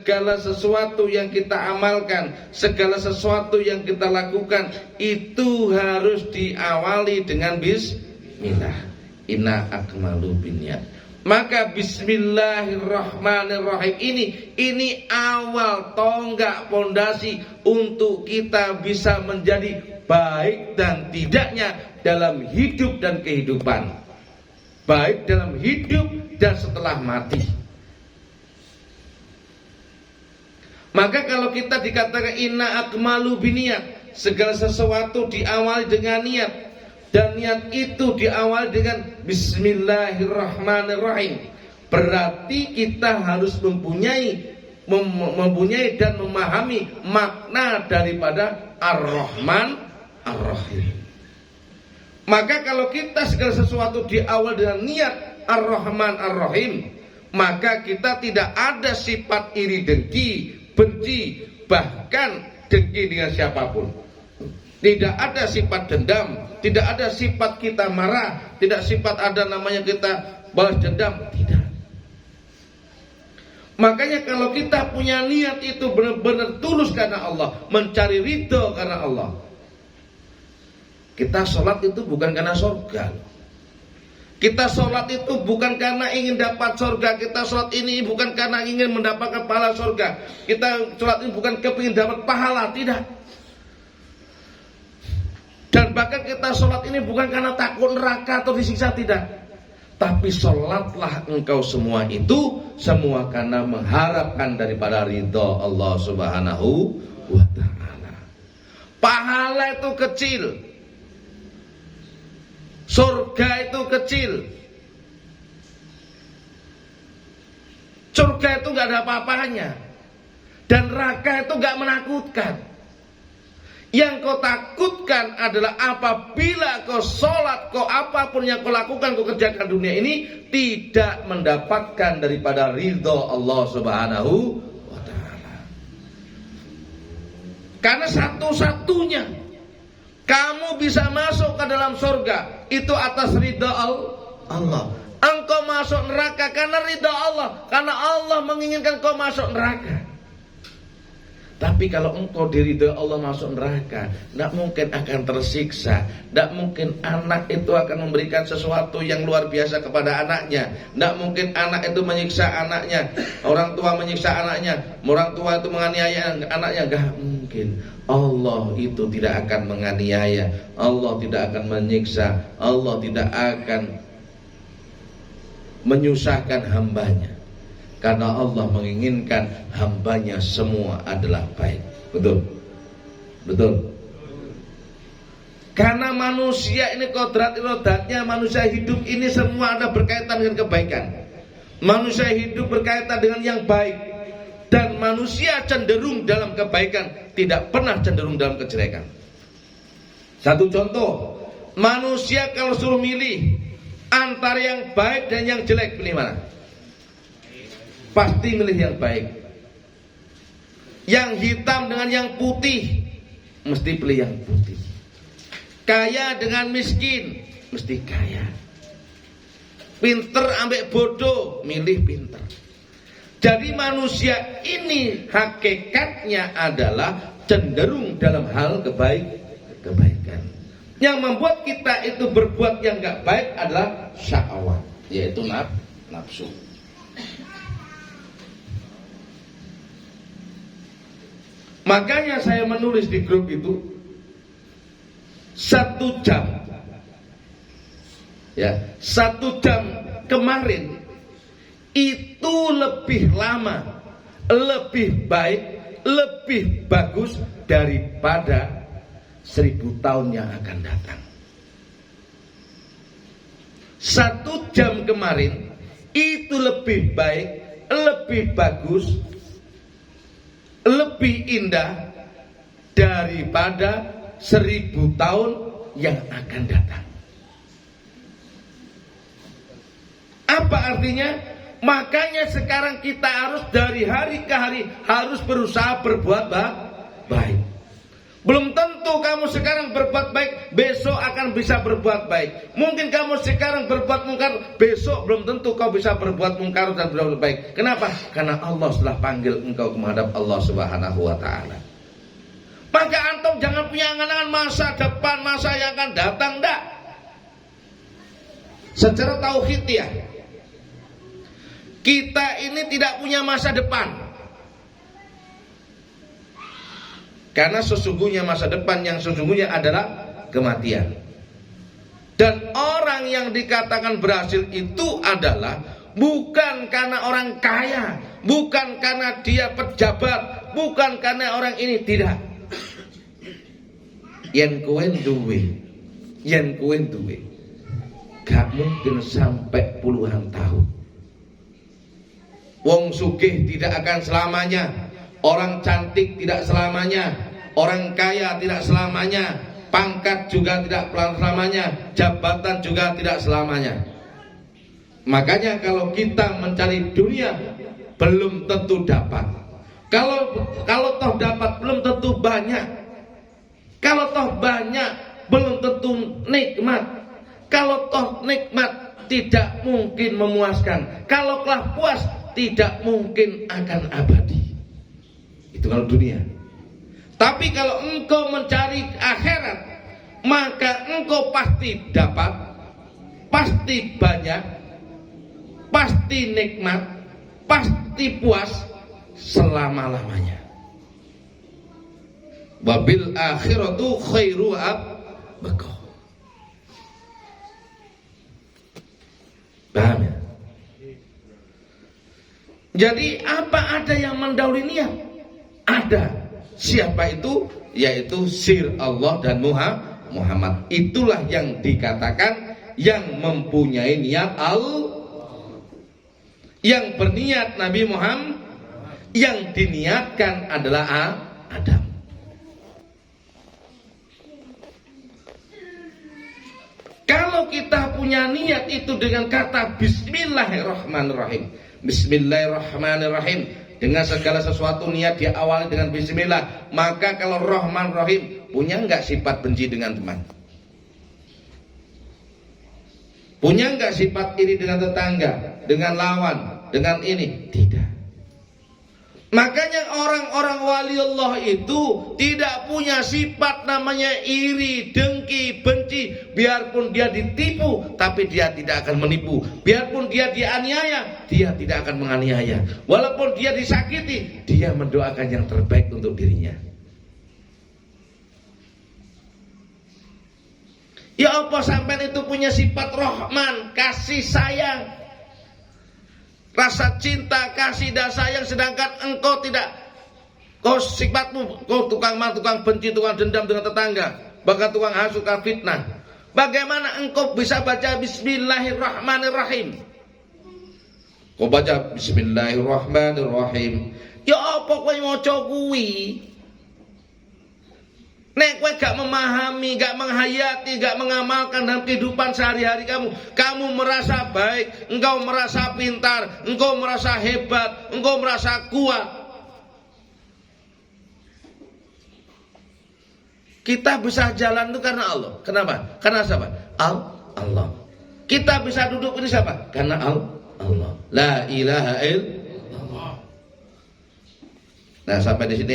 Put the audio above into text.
segala sesuatu yang kita amalkan, segala sesuatu yang kita lakukan itu harus diawali dengan bismillah. Inna akmalu binniyat. Maka bismillahirrahmanirrahim ini awal tonggak pondasi untuk kita bisa menjadi baik dan tidaknya dalam hidup dan kehidupan, baik dalam hidup dan setelah mati. Maka kalau kita dikatakan inna akmalu binniyat, segala sesuatu diawali dengan niat, dan niat itu diawali dengan bismillahirrahmanirrahim, berarti kita harus mempunyai dan memahami makna daripada Ar-Rahman Ar-Rahim. Maka kalau kita segala sesuatu diawali dengan niat Ar-Rahman Ar-Rahim, maka kita tidak ada sifat iri dengki, benci, bahkan dengki dengan siapapun. Tidak ada sifat dendam, tidak ada sifat kita marah, tidak sifat ada namanya kita balas dendam, tidak. Makanya kalau kita punya niat itu benar-benar tulus karena Allah, mencari ridho karena Allah, kita sholat itu bukan karena surga. Kita sholat itu bukan karena ingin dapat surga. Kita sholat ini bukan karena ingin mendapatkan pahala surga. Kita sholat ini bukan kepingin dapat pahala, tidak. Dan bahkan kita sholat ini bukan karena takut neraka atau disiksa, tidak. Tapi sholatlah engkau semua itu semua karena mengharapkan daripada ridho Allah subhanahu wa ta'ala. Pahala itu kecil, surga itu kecil. Surga itu gak ada apa-apanya, dan neraka itu gak menakutkan. Yang kau takutkan adalah apabila kau sholat, kau apapun yang kau lakukan, kau kerjakan dunia ini tidak mendapatkan daripada ridho Allah subhanahu wa ta'ala. Karena satu-satunya kamu bisa masuk ke dalam surga itu atas ridho Allah. Engkau masuk neraka karena ridho Allah, karena Allah menginginkan kau masuk neraka. Tapi kalau engkau diridhoi Allah masuk neraka, tidak mungkin akan tersiksa. Tidak mungkin anak itu akan memberikan sesuatu yang luar biasa kepada anaknya. Tidak mungkin anak itu menyiksa anaknya, orang tua menyiksa anaknya, orang tua itu menganiaya anaknya. Gak mungkin. Allah itu tidak akan menganiaya, Allah tidak akan menyiksa, Allah tidak akan menyusahkan hambanya. Karena Allah menginginkan hambanya semua adalah baik. Betul? Betul? Karena manusia ini kodrat irodatnya, manusia hidup ini semua ada berkaitan dengan kebaikan. Manusia hidup berkaitan dengan yang baik. Dan manusia cenderung dalam kebaikan, tidak pernah cenderung dalam kejelekan. Satu contoh, manusia kalau suruh milih antara yang baik dan yang jelek, pilih mana? Pasti milih yang baik. Yang hitam dengan yang putih, mesti pilih yang putih. Kaya dengan miskin, mesti kaya. Pinter ambek bodoh, milih pinter. Jadi manusia ini hakikatnya adalah cenderung dalam hal kebaikan. Yang membuat kita itu berbuat yang gak baik adalah syahwat, yaitu nafsu. Makanya saya menulis di grup itu 1 jam. Ya, 1 jam kemarin itu lebih lama, lebih baik, lebih bagus daripada 1000 tahun yang akan datang. 1 jam kemarin itu lebih baik, lebih bagus, lebih indah daripada 1000 tahun yang akan datang. Apa artinya? Makanya sekarang kita harus dari hari ke hari harus berusaha berbuat baik. Belum tentu kamu sekarang berbuat baik, besok akan bisa berbuat baik. Mungkin kamu sekarang berbuat mungkar, besok belum tentu kau bisa berbuat mungkar dan berbuat baik. Kenapa? Karena Allah telah panggil engkau menghadap Allah Subhanahu wa ta'ala. Maka antum jangan punya angan-angan masa depan, masa yang akan datang, enggak. Secara tauhid ya, kita ini tidak punya masa depan. Karena sesungguhnya masa depan yang sesungguhnya adalah kematian. Dan orang yang dikatakan berhasil itu adalah bukan karena orang kaya, bukan karena dia pejabat, bukan karena orang ini, tidak. Yen kowe duwe, gak mungkin sampai puluhan tahun. Wong sugih tidak akan selamanya. Orang cantik tidak selamanya, orang kaya tidak selamanya, pangkat juga tidak selamanya, jabatan juga tidak selamanya. Makanya kalau kita mencari dunia belum tentu dapat. Kalau toh dapat belum tentu banyak. Kalau toh banyak belum tentu nikmat. Kalau toh nikmat tidak mungkin memuaskan. Kalau telah puas tidak mungkin akan abadi. Itu kalau dunia. Tapi kalau engkau mencari akhirat, maka engkau pasti dapat, pasti banyak, pasti nikmat, pasti puas selama-lamanya. Wabil akhiratu khairu abqa. Paham ya? Jadi apa ada yang mendahului niat? Ada. Siapa itu? Yaitu sir Allah dan Muhammad. Itulah yang dikatakan yang mempunyai niat yang berniat Nabi Muhammad, yang diniatkan adalah Adam. Kalau kita punya niat itu dengan kata Bismillahirrahmanirrahim, Bismillahirrahmanirrahim, dengan segala sesuatu niat diawali dengan bismillah, maka kalau Rahman Rahim, punya enggak sifat benci dengan teman? Punya enggak sifat iri dengan tetangga, dengan lawan, dengan ini? Tidak. Makanya orang-orang wali Allah itu tidak punya sifat namanya iri, dengki, benci. Biarpun dia ditipu, tapi dia tidak akan menipu. Biarpun dia dianiaya, dia tidak akan menganiaya. Walaupun dia disakiti, dia mendoakan yang terbaik untuk dirinya. Ya apa sampai itu punya sifat Rahman, kasih sayang, rasa cinta, kasih dan sayang, sedangkan engkau tidak. Kau sifatmu, kau tukang marah, tukang benci, tukang dendam dengan tetangga, bahkan tukang hasut, tukang fitnah. Bagaimana engkau bisa baca Bismillahirrahmanirrahim? Kau baca Bismillahirrahmanirrahim, ya apa kau maca kuwi? Nek kowe gak memahami, gak menghayati, gak mengamalkan dalam kehidupan sehari-hari kamu merasa baik, engkau merasa pintar, engkau merasa hebat, engkau merasa kuat. Kita bisa jalan itu karena Allah. Kenapa? Karena siapa? Allah. Kita bisa duduk ini siapa? Karena Allah. La ilaha illallah. Nah, sampai di sini